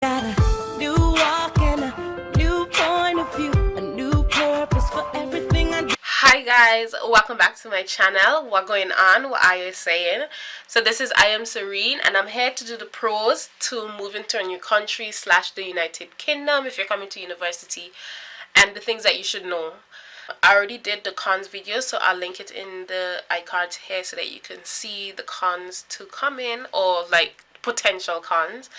Got a new walk and a new point of view, a new purpose for everything I do. Hi guys, welcome back to my channel. What going on? What are you saying? So this is IamSarine and I'm here to do the pros to moving to a new country / the United Kingdom if you're coming to university, and the things that you should know. I already did the cons video, so I'll link it in the iCards here so that you can see the cons to come in, or like potential cons.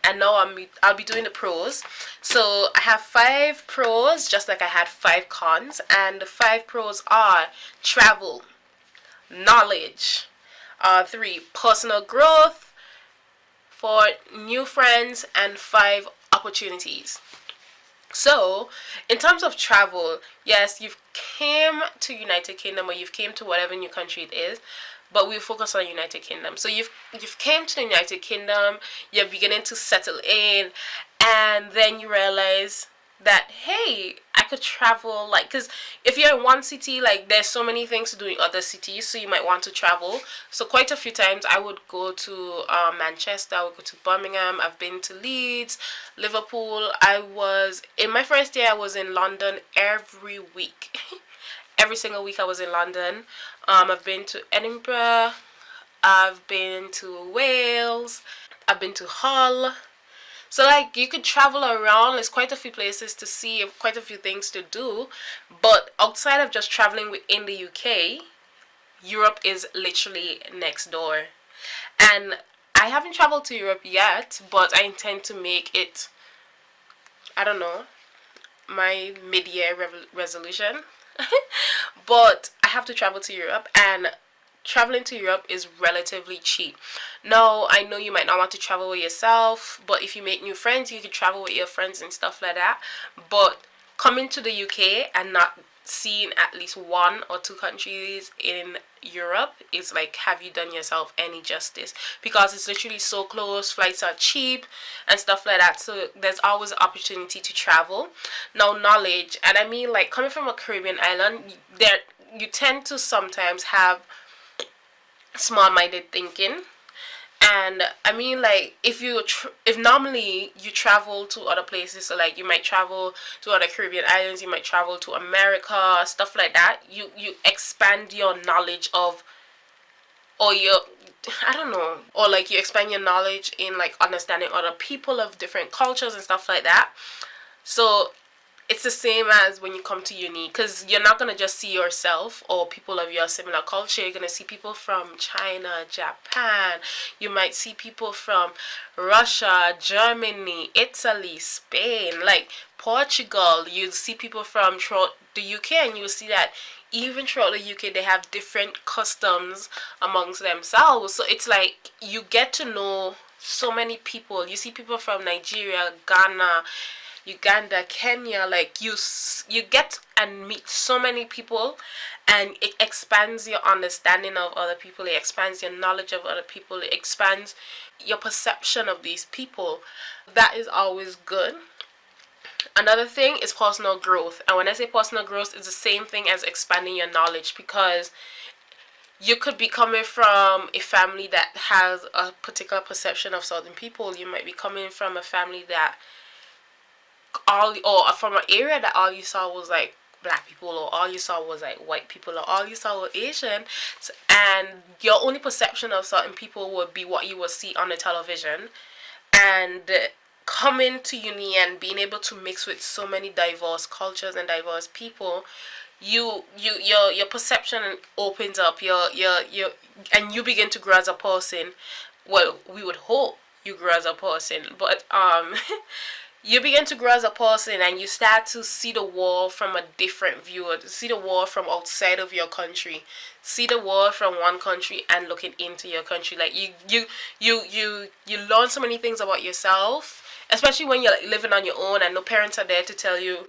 And now I'll be doing the pros. So I have 5 pros, just like I had 5 cons, and the 5 pros are travel, knowledge, 3 personal growth, 4 new friends, and 5 opportunities. So, in terms of travel, yes, you've came to United Kingdom, or you've came to whatever new country it is, but we focus on United Kingdom. So you've came to the United Kingdom, you're beginning to settle in, and then you realize that, hey, I could travel, like, because if you're in one city, like, there's so many things to do in other cities, so you might want to travel. So quite a few times I would go to Manchester, I would go to Birmingham, I've been to Leeds, Liverpool. In my first year, I was in London every week. Every single week I was in London. I've been to Edinburgh, I've been to Wales, I've been to Hull. So, like, you could travel around. There's quite a few places to see, quite a few things to do. But outside of just traveling within the UK, Europe is literally next door. And I haven't traveled to Europe yet, but I intend to make it, I don't know, my mid-year resolution. But I have to travel to Europe, and traveling to Europe is relatively cheap. Now, I know you might not want to travel with yourself, but if you make new friends, you can travel with your friends and stuff like that. But coming to the UK and not seeing at least 1 or 2 countries in Europe is like, have you done yourself any justice? Because it's literally so close, flights are cheap and stuff like that. So there's always an opportunity to travel. Now, knowledge, and I mean, like, coming from a Caribbean island, there you tend to sometimes have small-minded thinking. And I mean, like, if normally you travel to other places, so like you might travel to other Caribbean islands, you might travel to America, stuff like that, you expand your knowledge of, or your, I don't know, or like you expand your knowledge in like understanding other people of different cultures and stuff like that. So it's the same as when you come to uni, because you're not going to just see yourself or people of your similar culture. You're going to see people from China, Japan. You might see people from Russia, Germany, Italy, Spain, like Portugal. You see people from throughout the UK, and you'll see that even throughout the UK they have different customs amongst themselves. So it's like you get to know so many people. You see people from Nigeria, Ghana, Uganda, Kenya, like you get and meet so many people, and it expands your understanding of other people, it expands your knowledge of other people, it expands your perception of these people. That is always good. Another thing is personal growth, and when I say personal growth, it's the same thing as expanding your knowledge, because you could be coming from a family that has a particular perception of certain people. You might be coming from a family that or from an area that all you saw was like black people, or all you saw was like white people, or all you saw was Asian, and your only perception of certain people would be what you would see on the television. And coming to uni and being able to mix with so many diverse cultures and diverse people, your perception opens up, your and you begin to grow as a person. Well, we would hope you grow as a person, but you begin to grow as a person, and you start to see the world from a different view, or see the world from outside of your country, see the world from one country and looking into your country. Like you learn so many things about yourself, especially when you're like living on your own and no parents are there to tell you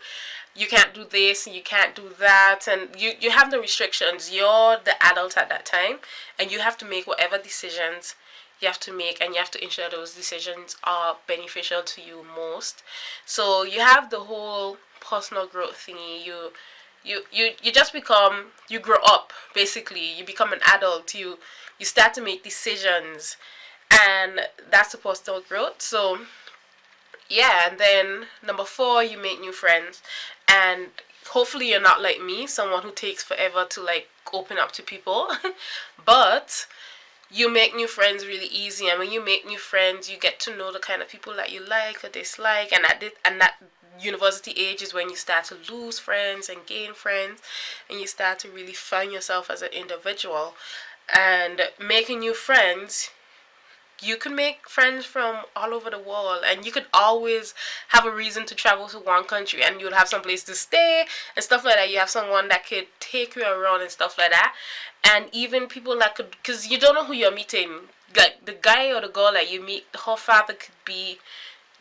you can't do this and you can't do that, and you have no restrictions. You're the adult at that time, and you have to make whatever decisions you have to make, and you have to ensure those decisions are beneficial to you most. So you have the whole personal growth thingy. You just become, you grow up, basically. You become an adult. You start to make decisions, and that's the personal growth. So yeah, and then number 4, you make new friends. And hopefully you're not like me, someone who takes forever to like open up to people. But you make new friends really easy, and when you make new friends, you get to know the kind of people that you like or dislike. And that university age is when you start to lose friends and gain friends, and you start to really find yourself as an individual. And making new friends, you can make friends from all over the world, and you could always have a reason to travel to one country, and you'll have some place to stay and stuff like that. You have someone that could take you around and stuff like that. And even people that could, because you don't know who you're meeting, like the guy or the girl that you meet, her father could be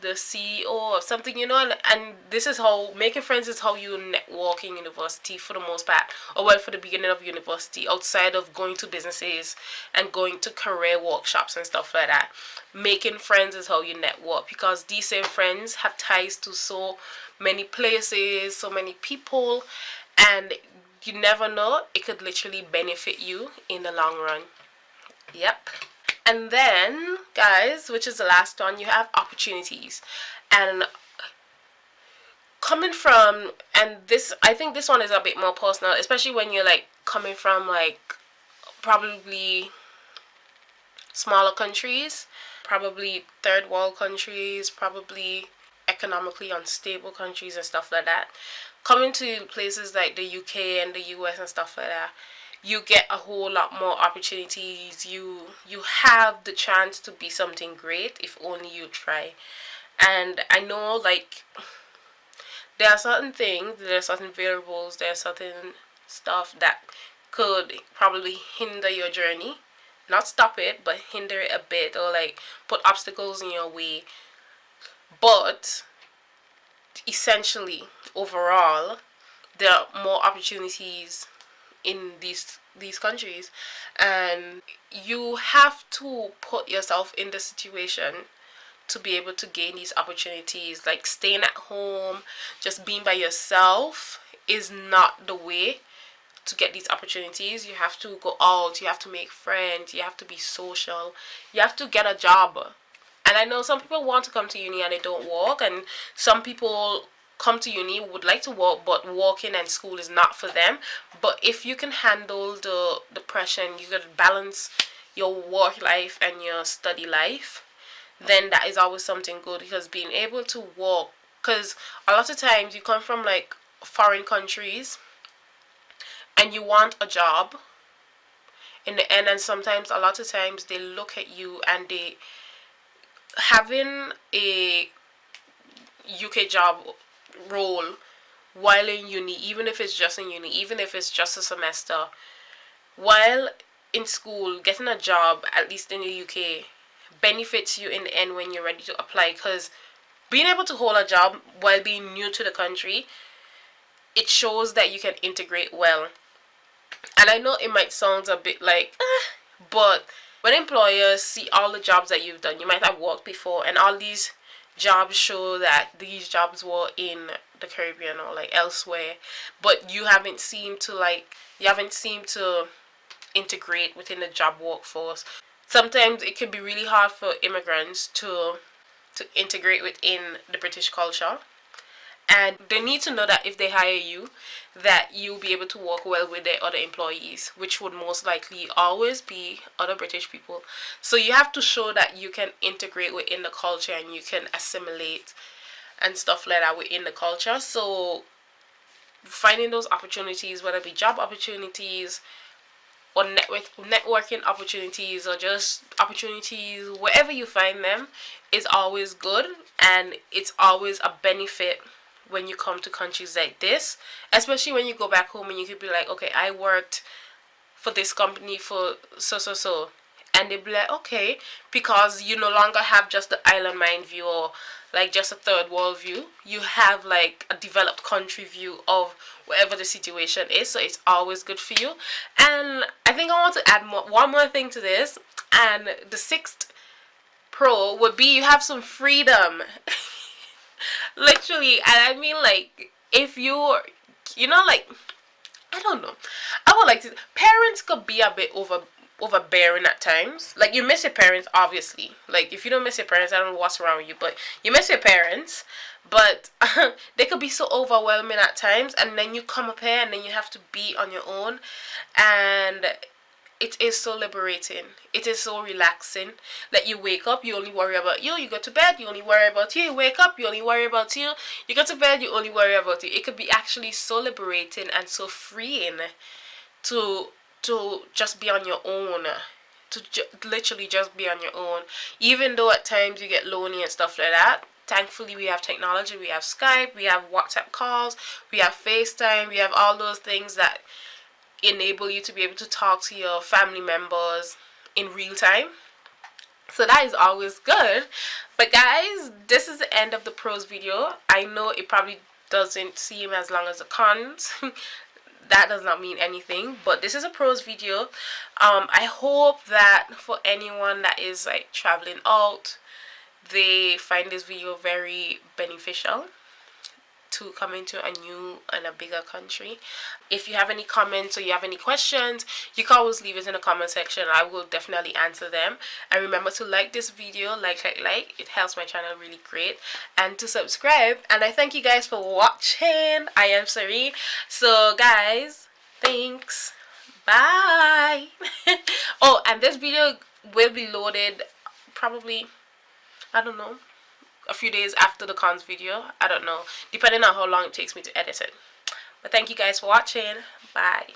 the CEO of something, and this is how making friends is how you network in university for the most part, or well, for the beginning of university, outside of going to businesses and going to career workshops and stuff like that. Making friends is how you network, because these same friends have ties to so many places, so many people, and you never know, it could literally benefit you in the long run. Yep. And then, guys, which is the last one, you have opportunities. And coming from, and this, I think this one is a bit more personal, especially when you're like coming from like probably smaller countries, probably third world countries, probably economically unstable countries and stuff like that. Coming to places like the UK and the US and stuff like that, you get a whole lot more opportunities. You have the chance to be something great if only you try. And I know, like, there are certain things, there are certain variables, there are certain stuff that could probably hinder your journey. Not stop it, but hinder it a bit, or like put obstacles in your way. But essentially, overall, there are more opportunities in these countries, and you have to put yourself in the situation to be able to gain these opportunities. Like staying at home, just being by yourself is not the way to get these opportunities. You have to go out, you have to make friends, you have to be social, you have to get a job. And I know some people want to come to uni and they don't work, and some people come to uni would like to work, but working and school is not for them. But if you can handle the pressure and you can balance your work life and your study life, then that is always something good. Because being able to work, because a lot of times you come from like foreign countries and you want a job in the end, and sometimes a lot of times they look at you and they having a UK job role while in uni, even if it's just in uni, even if it's just a semester, while in school, getting a job, at least in the UK, benefits you in the end when you're ready to apply. Because being able to hold a job while being new to the country, it shows that you can integrate well. And I know it might sound a bit like, but when employers see all the jobs that you've done, you might have worked before, and all these jobs show that these jobs were in the Caribbean or like elsewhere, but you haven't seemed to integrate within the job workforce. Sometimes it can be really hard for immigrants to integrate within the British culture, and they need to know that if they hire you, that you'll be able to work well with their other employees, which would most likely always be other British people. So you have to show that you can integrate within the culture and you can assimilate and stuff like that within the culture. So finding those opportunities, whether it be job opportunities or networking opportunities, or just opportunities, wherever you find them, is always good, and it's always a benefit when you come to countries like this, especially when you go back home and you could be like, okay, I worked for this company for so, and they'd be like, okay, because you no longer have just the island mind view or like just a third world view. You have like a developed country view of whatever the situation is, so it's always good for you. And I think I want to add one more thing to this, and the 6th pro would be you have some freedom. Literally. And I mean, like, if you're, like, I don't know, I would like to, parents could be a bit overbearing at times. Like, you miss your parents, obviously. Like, if you don't miss your parents, I don't know what's wrong with you, but you miss your parents. But they could be so overwhelming at times, and then you come up here and then you have to be on your own, and it is so liberating. It is so relaxing. Like, you wake up, you only worry about you. You go to bed, you only worry about you. You wake up, you only worry about you. You go to bed, you only worry about you. It could be actually so liberating and so freeing to just be on your own. To literally just be on your own. Even though at times you get lonely and stuff like that. Thankfully, we have technology. We have Skype. We have WhatsApp calls. We have FaceTime. We have all those things that enable you to be able to talk to your family members in real time. So that is always good. But guys, this is the end of the pros video. I know it probably doesn't seem as long as the cons. That does not mean anything, but this is a pros video. I hope that for anyone that is like traveling out, they find this video very beneficial to come into a new and a bigger country. If you have any comments or you have any questions, you can always leave it in the comment section. I will definitely answer them. And remember to like this video, like, it helps my channel really great, and to subscribe. And I thank you guys for watching. I am Sarine. So guys, thanks, bye. Oh, and this video will be loaded probably, I don't know, a few days after the cons video. I don't know, depending on how long it takes me to edit it. But thank you guys for watching. Bye.